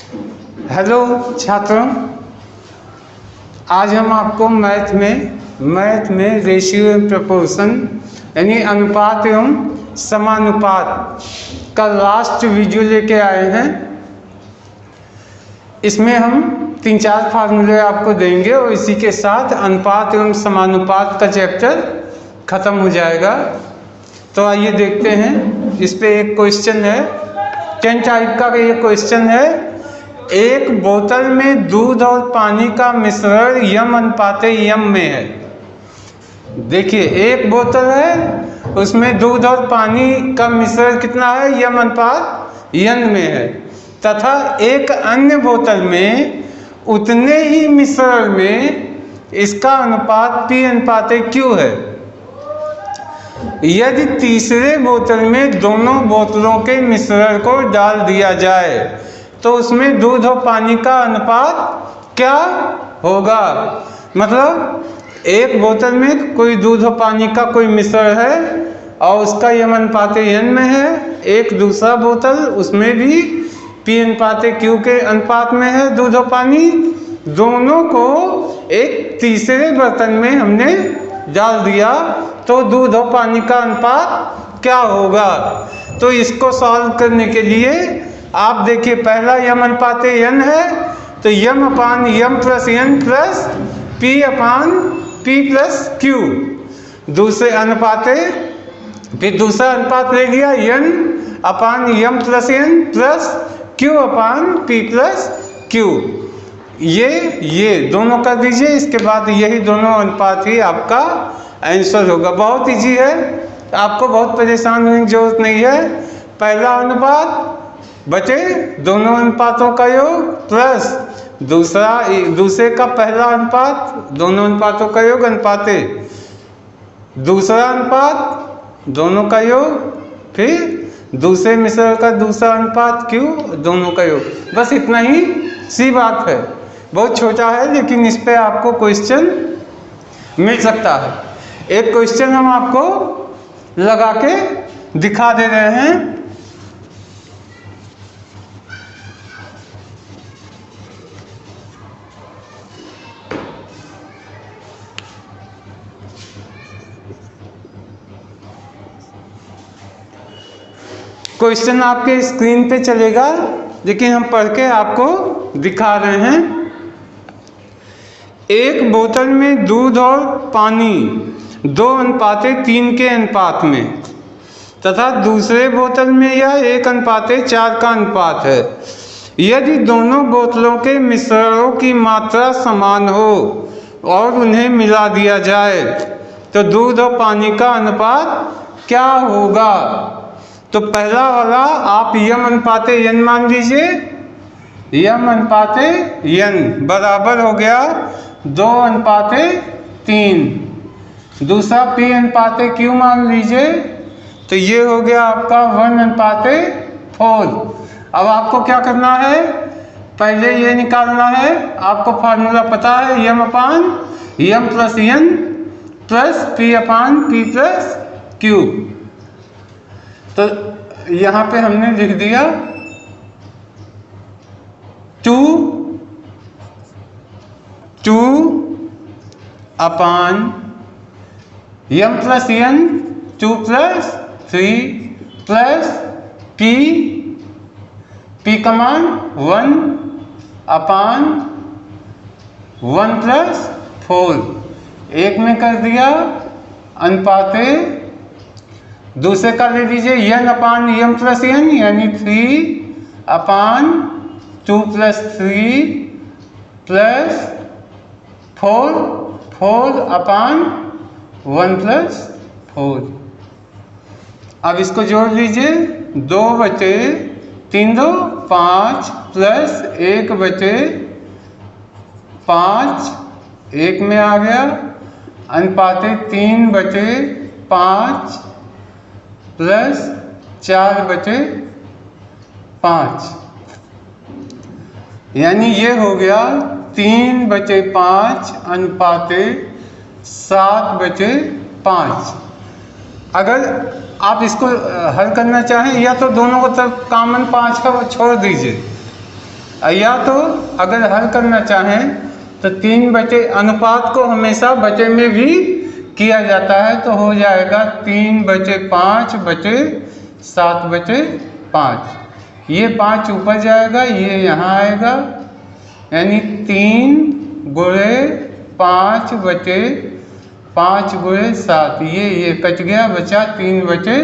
Hello छात्रों, आज हम आपको मैथ में रेशियो एवं प्रोपोर्शन यानी अनुपात एवं समानुपात का लास्ट वीडियो लेके आए हैं। इसमें हम 3-4 फार्मूले आपको देंगे और इसी के साथ अनुपात एवं समानुपात का चैप्टर ख़त्म हो जाएगा। तो आइए देखते हैं। इस पे एक क्वेश्चन है, 10 टाइप का ये क्वेश्चन है। एक बोतल में दूध और पानी का मिश्रण यम अनुपाते यम में है। देखिए, एक बोतल है, उसमें दूध और पानी का मिश्रण कितना है? यम अनुपात यन में है। तथा एक अन्य बोतल में उतने ही मिश्रण में इसका अनुपात पी अनुपाते क्यू है। यदि तीसरे बोतल में दोनों बोतलों के मिश्रण को डाल दिया जाए तो उसमें दूध और पानी का अनुपात क्या होगा? मतलब एक बोतल में कोई दूध और पानी का कोई मिश्रण है और उसका यम अनुपाते यन में है। एक दूसरा बोतल, उसमें भी पी अनुपाते क्यू के अनुपात में है दूध और पानी। दोनों को एक तीसरे बर्तन में हमने डाल दिया तो दूध और पानी का अनुपात क्या होगा? तो इसको सॉल्व करने के लिए आप देखिए, पहला यम अनुपाते यन है तो m upon m plus n plus p upon p plus q. दूसरे अनुपाते, फिर दूसरा अनुपात ले लिया n upon m plus n plus q upon p plus q. ये दोनों कर दीजिए। इसके बाद यही दोनों अनुपात ही आपका आंसर होगा। बहुत इजी है, आपको बहुत परेशान होने की जरूरत नहीं है। पहला अनुपात बचे दोनों अनुपातों का योग प्लस दूसरे का पहला अनुपात, दोनों अनुपातों का योग अनुपाते, दूसरा अनुपात दोनों का योग, फिर दूसरे मिश्रण का दूसरा अनुपात क्यू, दोनों का योग। बस इतना ही सी बात है। बहुत छोटा है लेकिन इस पे आपको क्वेश्चन मिल सकता है। एक क्वेश्चन हम आपको लगा के दिखा दे रहे हैं। क्वेश्चन आपके स्क्रीन पे चलेगा लेकिन हम पढ़ के आपको दिखा रहे हैं। एक बोतल में दूध और पानी 2:3 के अनुपात में तथा दूसरे बोतल में यह 1:4 का अनुपात है। यदि दोनों बोतलों के मिश्रणों की मात्रा समान हो और उन्हें मिला दिया जाए तो दूध और पानी का अनुपात क्या होगा? तो पहला वाला आप यम अनुपाते यन मान लीजिए। यम अनुपाते यन बराबर हो गया 2:3। दूसरा पी अनुपाते क्यू मान लीजिए तो ये हो गया आपका 1:4। अब आपको क्या करना है? पहले ये निकालना है। आपको फार्मूला पता है, m upon m plus n plus p upon p plus q. तो यहाँ पे हमने लिख दिया 2 upon m plus n 2 plus 3 plus p का मान 1 अपान 1 प्लस 4। एक में कर दिया अनुपाते। दूसरे का ले लीजिए यन अपान यम प्लस यन यानी 3 अपान 2 प्लस 3 प्लस 4 अपान 1 प्लस 4। अब इसको जोड़ लीजिए। 2/3 2 5 प्लस 1/5 एक में आ गया अनुपाते 3/5 प्लस 4/5 यानी ये हो गया 3/5 अनुपाते 7/5। अगर आप इसको हल करना चाहें या तो दोनों को तरफ कॉमन 5 का छोड़ दीजिए। या तो अगर हल करना चाहें तो 3 बटे अनुपात को हमेशा बटे में भी किया जाता है, तो हो जाएगा 3 बटे 5 बटे 7 बटे 5। ये 5 ऊपर जाएगा, ये यहाँ आएगा, यानी 3 गुणे 5 बटे 5 गुणे 7। ये कट गया, बचा 3 बटे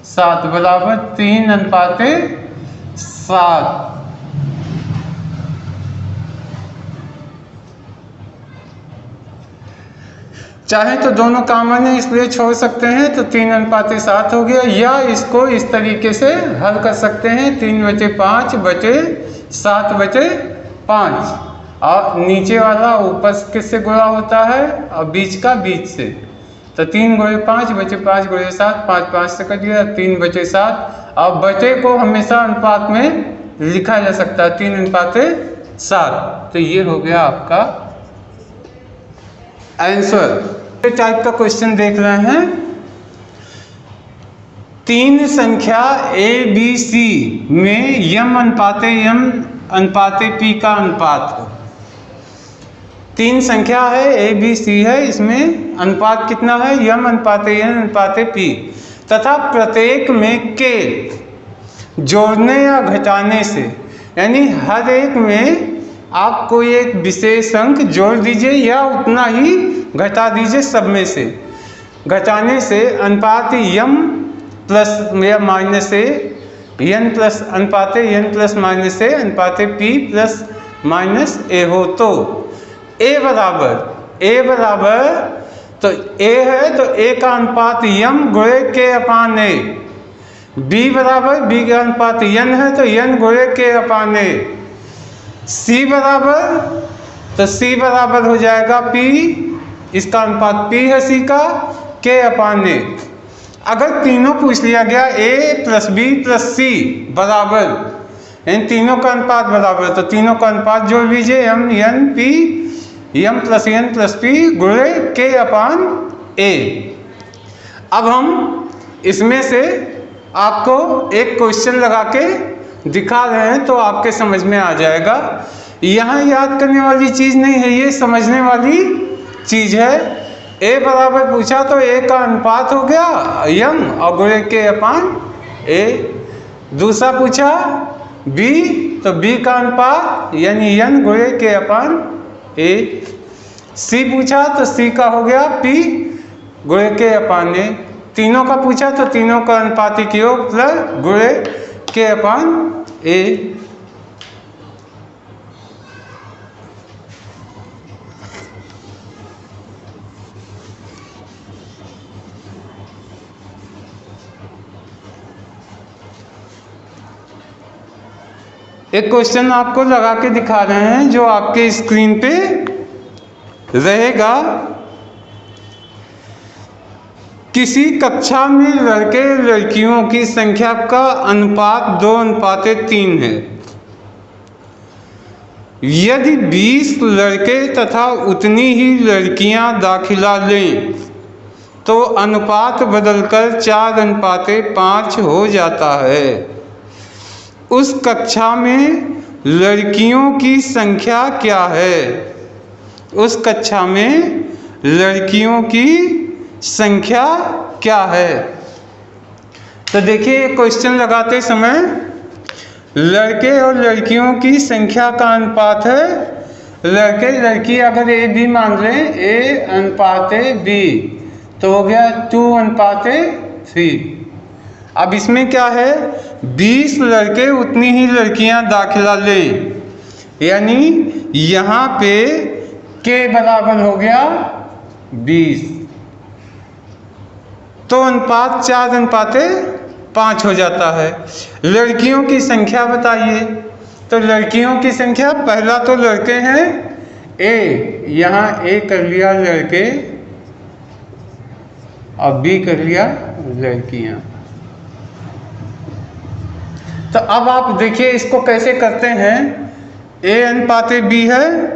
7 बराबर 3:7। चाहे तो दोनों कॉमन है इसलिए छोड़ सकते हैं, तो 3:7 हो गया, या इसको इस तरीके से हल कर सकते हैं 3 बटे 5 बटे 7 बटे 5, और नीचे वाला ऊपर किससे गुणा होता है और बीच का बीच से, तो 3 गुणे 5 बचे 5 गुणे 7, 5 5 से कट गया 3 बटे 7। और बटे को हमेशा अनुपात में लिखा जा सकता है 3:7। तो ये हो गया आपका आंसर। टाइप का क्वेश्चन देख रहे हैं, 3 संख्या ए बी सी में यम अनुपाते पी का अनुपात हो। 3 संख्या है, ए बी सी है, इसमें अनुपात कितना है, यम अनुपाते एन अनुपाते पी, तथा प्रत्येक में के जोड़ने या घटाने से, यानी हर एक में आप कोई एक विशेष अंक जोड़ दीजिए या उतना ही घटा दीजिए सब में से। घटाने से अनुपात यम प्लस या माइनस ए एन प्लस अनुपाते एन प्लस माइनस ए अनुपाते पी प्लस माइनस ए हो, तो ए बराबर तो ए है तो ए का अनुपात यम गुणे के अपान ए, बी बराबर बी का अनुपात एन है तो एन गुणे के अपान ए, सी बराबर तो सी बराबर हो जाएगा पी, इसका अनुपात पी है सी का, के अपान ए। अगर तीनों पूछ लिया गया ए प्लस बी प्लस सी बराबर, इन तीनों का अनुपात बराबर, तो तीनों का अनुपात जोड़ लीजिए M N P, M plus N plus P गुणे के अपान ए। अब हम इसमें से आपको एक क्वेश्चन लगा के दिखा रहे हैं तो आपके समझ में आ जाएगा। यहाँ याद करने वाली चीज़ नहीं है, ये समझने वाली चीज़ है। ए बराबर पूछा तो ए का अनुपात हो गया यम और गुणे के अपान ए। दूसरा पूछा बी तो बी का अनुपात यानी एन गुणे के अपान ए। सी पूछा तो सी का हो गया पी गुणे के अपान ए। तीनों का पूछा तो तीनों का अनुपातिक योग प्लस गुणे के अपान ए। एक क्वेश्चन आपको लगा के दिखा रहे हैं जो आपके स्क्रीन पे रहेगा। किसी कक्षा में लड़के लड़कियों की संख्या का अनुपात 2:3 है। यदि 20 लड़के तथा उतनी ही लड़कियां दाखिला लें तो अनुपात बदलकर 4:5 हो जाता है। उस कक्षा में लड़कियों की संख्या क्या है? उस कक्षा में लड़कियों की संख्या क्या है? तो देखिए क्वेश्चन लगाते समय लड़के और लड़कियों की संख्या का अनुपात है। लड़के लड़की अगर ए बी मान लें, ए अनुपाते बी तो हो गया 2:3। अब इसमें क्या है, 20 लड़के उतनी ही लड़कियां दाखिला लें, यानी यहाँ पे के बराबर हो गया 20, तो अनुपात 4:5 हो जाता है। लड़कियों की संख्या बताइए, तो लड़कियों की संख्या पहला तो लड़के हैं ए, यहाँ ए कर लिया लड़के और बी कर लिया लड़कियां। तो अब आप देखिए इसको कैसे करते हैं। ए अनुपाते बी है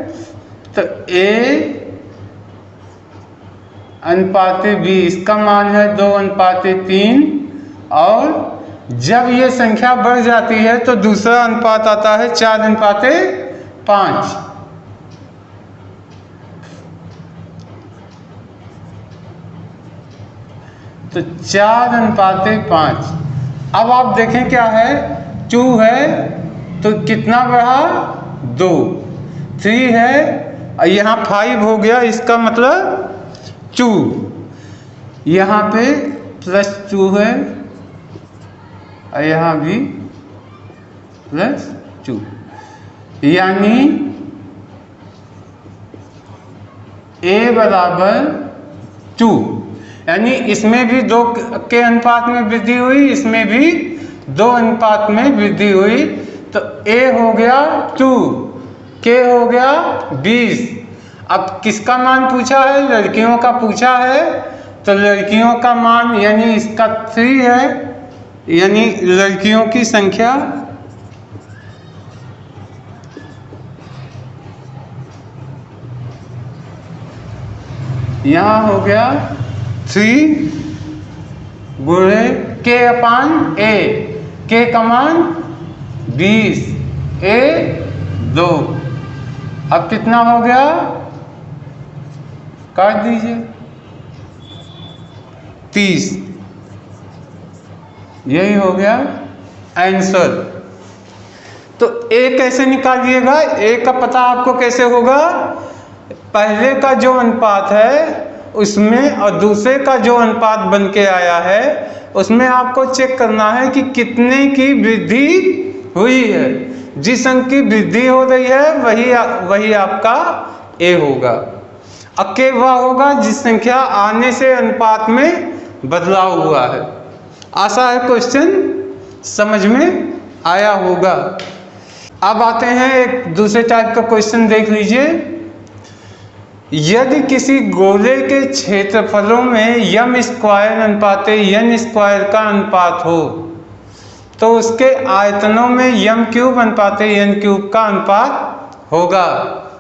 तो ए अनुपाते बी, इसका मान है 2:3 और जब ये संख्या बढ़ जाती है तो दूसरा अनुपात आता है 4:5। तो 4:5। अब आप देखें क्या है, 2 है तो कितना बढ़ा, 2, 3 है और यहाँ 5 हो गया, इसका मतलब 2, यहाँ पे +2 है और यहाँ भी +2, यानी a बराबर 2, यानी इसमें भी 2 के अनुपात में वृद्धि हुई, इसमें भी 2 अनुपात में वृद्धि हुई। तो a हो गया 2, k हो गया 20। अब किसका मान पूछा है, लड़कियों का पूछा है, तो लड़कियों का मान यानी इसका 3 है, यानी लड़कियों की संख्या यहाँ हो गया 3 गुणे k/a, k का मान 20, a 2। अब कितना हो गया, काट दीजिए, 30। यही हो गया आंसर। तो a कैसे निकालिएगा, a का पता आपको कैसे होगा, पहले का जो अनुपात है उसमें और दूसरे का जो अनुपात बन के आया है उसमें आपको चेक करना है कि कितने की वृद्धि हुई है। जिस अंक की वृद्धि हो रही है वही आपका a होगा। अब k वह होगा जिस संख्या आने से अनुपात में बदलाव हुआ है। आशा है क्वेश्चन समझ में आया होगा। अब आते हैं एक दूसरे टाइप का क्वेश्चन, देख लीजिए। यदि किसी गोले के क्षेत्रफलों में m स्क्वायर अनुपात n स्क्वायर का अनुपात हो तो उसके आयतनों में m क्यूब अनुपात n क्यूब का अनुपात होगा।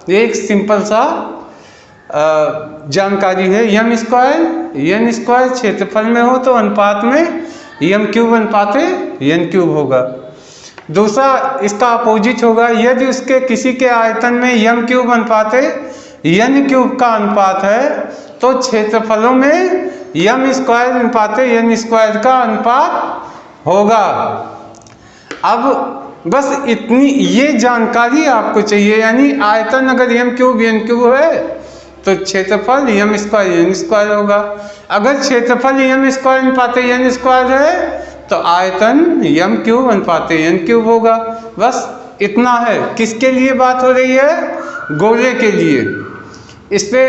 ये एक सिंपल सा जानकारी है। m स्क्वायर n स्क्वायर क्षेत्रफल में हो तो अनुपात में m क्यूब अनुपात n क्यूब होगा। दूसरा इसका अपोजिट होगा, यदि उसके किसी के आयतन में m क्यूब अनुपात n क्यूब का अनुपात है तो क्षेत्रफलों में m स्क्वायर अनुपात n स्क्वायर का अनुपात होगा। अब बस इतनी ये जानकारी आपको चाहिए, यानी आयतन अगर m क्यूब n क्यूब है तो क्षेत्रफल m स्क्वायर n स्क्वायर होगा। अगर क्षेत्रफल m स्क्वायर अनुपात n स्क्वायर है तो आयतन m क्यूब अनुपात n क्यूब होगा। बस इतना है। किसके लिए बात हो रही है, गोले के लिए। इस पे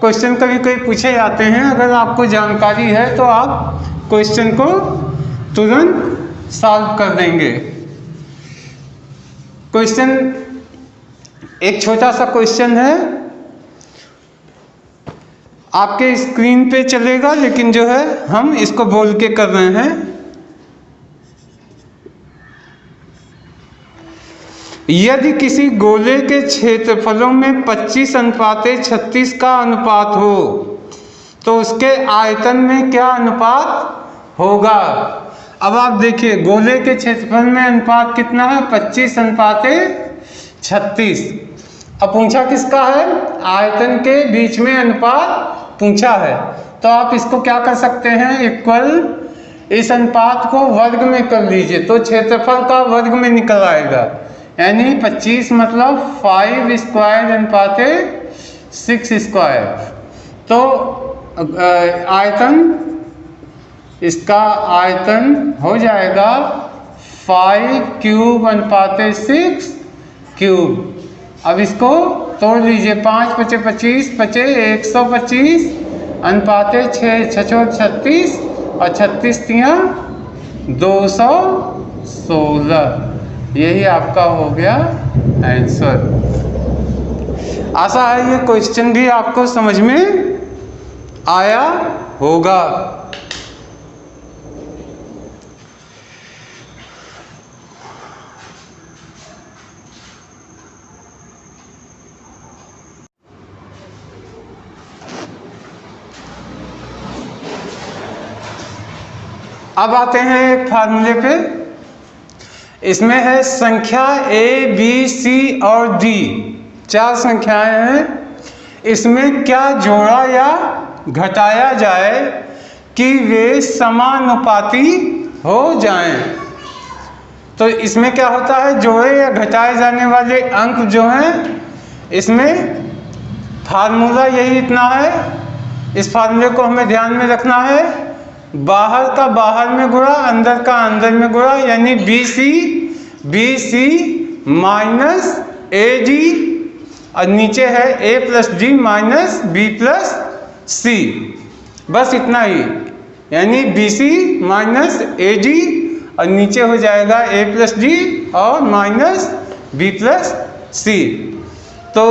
क्वेश्चन कभी कोई पूछे जाते हैं, अगर आपको जानकारी है तो आप क्वेश्चन को तुरंत सॉल्व कर देंगे। क्वेश्चन एक छोटा सा क्वेश्चन है, आपके स्क्रीन पे चलेगा, लेकिन जो है हम इसको बोल के कर रहे हैं। यदि किसी गोले के क्षेत्रफलों में 25:36 का अनुपात हो तो उसके आयतन में क्या अनुपात होगा। अब आप देखिए गोले के क्षेत्रफल में अनुपात कितना है, 25:36। अब पूछा किसका है, आयतन के बीच में अनुपात पूछा है। तो आप इसको क्या कर सकते हैं, इक्वल इस अनुपात को वर्ग में कर लीजिए तो क्षेत्रफल का वर्ग में निकल आएगा। यानी 25 मतलब 5 स्क्वायर अनुपात 6 स्क्वायर। तो आयतन, इसका आयतन हो जाएगा 5 क्यूब अनुपात 6 क्यूब। अब इसको तोड़ लीजिए, 5 × 25 = 125 अनुपात 6 × 36 और 36 × 216। यही आपका हो गया आंसर। आशा है ये क्वेश्चन भी आपको समझ में आया होगा। अब आते हैं एक फार्मूले पे। इसमें है संख्या ए बी सी और डी, 4 संख्याएं हैं। इसमें क्या जोड़ा या घटाया जाए कि वे समानुपाती हो जाएं। तो इसमें क्या होता है, जोड़े या घटाए जाने वाले अंक जो हैं, इसमें फार्मूला यही इतना है। इस फार्मूले को हमें ध्यान में रखना है। बाहर का बाहर में गुणा, अंदर का अंदर में गुणा, यानी b c minus a d, और नीचे है a plus d minus b plus c. बस इतना ही, यानी b c minus a d और नीचे हो जाएगा ए प्लस डी और माइनस बी प्लस सी। तो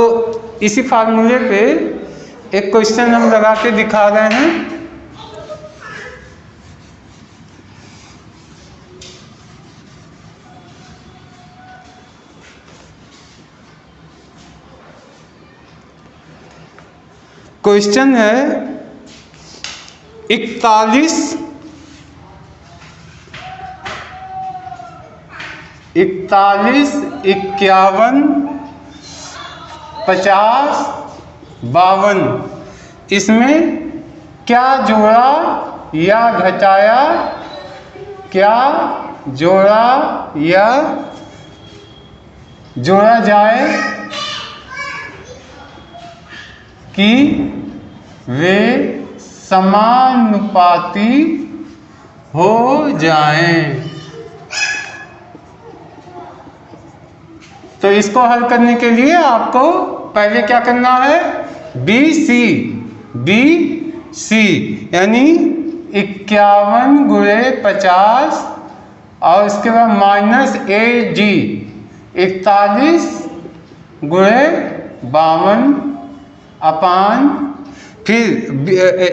इसी फार्मूले पे एक क्वेश्चन हम लगा के दिखा रहे हैं। क्वेश्चन है 41, 51, 50, 52, इसमें क्या जोड़ा या घटाया, क्या जोड़ा या जोड़ा जाए कि वे समानुपाती हो जाएं। तो इसको हल करने के लिए आपको पहले क्या करना है, बी सी यानी 51 गुणे 50 और इसके बाद माइनस ए डी 41 गुणे 52 अपान, फिर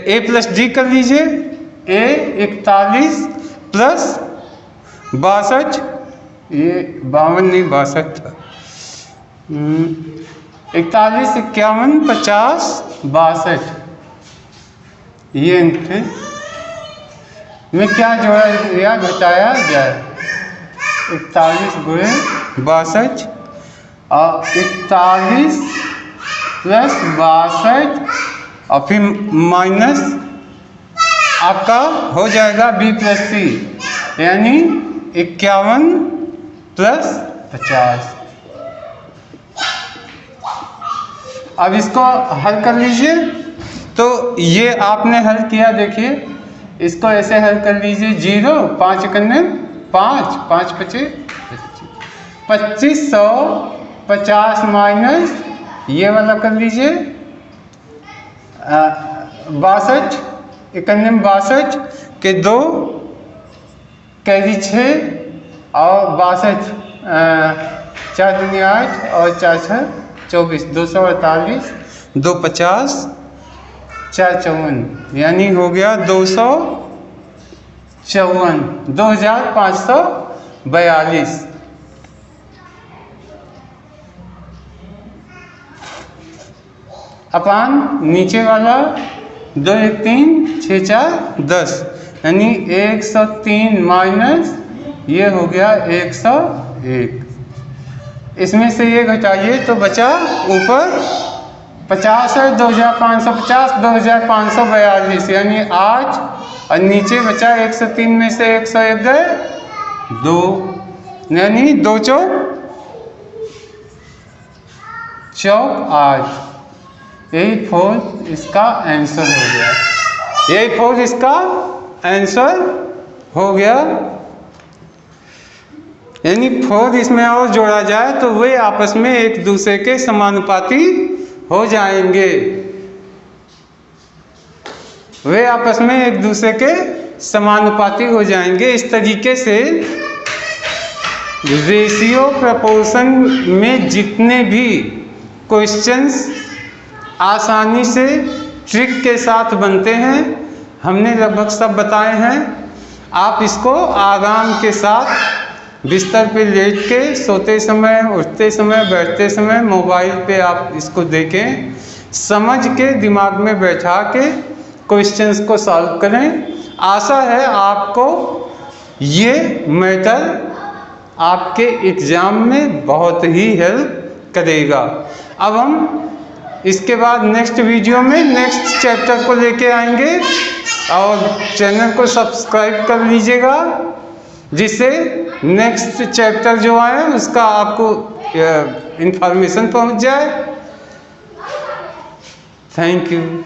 ए प्लस डी कर लीजिए, ए 41 प्लस 62, ये 52 नहीं 62 था, 41, 51, 50, 62, ये थे में क्या जोड़ा या घटाया जाए। 41 गुणे 62 और 41 प्लस 62 और फिर माइनस आपका हो जाएगा बी प्लस सी, यानी 51 प्लस 50। अब इसको हल कर लीजिए। तो ये आपने हल किया, देखिए इसको ऐसे हल कर लीजिए। 0 5 करने 5 5 25 2550 माइनस ये वाला कर लीजिए 62, 91 62 के 2 कैरी 6 और 62 4 दूनी 8 और 4 6 24, 248, 250, 4 54, यानी हो गया 254, 2542 अपान नीचे वाला 2 1 3 6 4 10, यानी 103 माइनस ये हो गया 101। इसमें से ये घटाइए तो बचा ऊपर 50 है, 2550, 2542, यानी 8 और नीचे बचा 103 में से 101 गए 2, यानी 2 चौक 8। यही 4 इसका आंसर हो गया, यही 4 इसका आंसर हो गया। यानी 4 इसमें और जोड़ा जाए तो वे आपस में एक दूसरे के समानुपाती हो जाएंगे, वे आपस में एक दूसरे के समानुपाती हो जाएंगे। इस तरीके से रेशियो प्रपोर्शन में जितने भी क्वेश्चंस आसानी से ट्रिक के साथ बनते हैं, हमने लगभग सब बताए हैं। आप इसको आराम के साथ बिस्तर पे लेट के सोते समय, उठते समय, बैठते समय मोबाइल पे आप इसको देखें, समझ के दिमाग में बैठा के क्वेश्चंस को सॉल्व करें आशा है आपको ये मैटर आपके एग्ज़ाम में बहुत ही हेल्प करेगा। अब हम इसके बाद नेक्स्ट वीडियो में नेक्स्ट चैप्टर को लेके आएंगे और चैनल को सब्सक्राइब कर लीजिएगा, जिससे नेक्स्ट चैप्टर जो आए उसका आपको इंफॉर्मेशन पहुंच जाए। Thank you.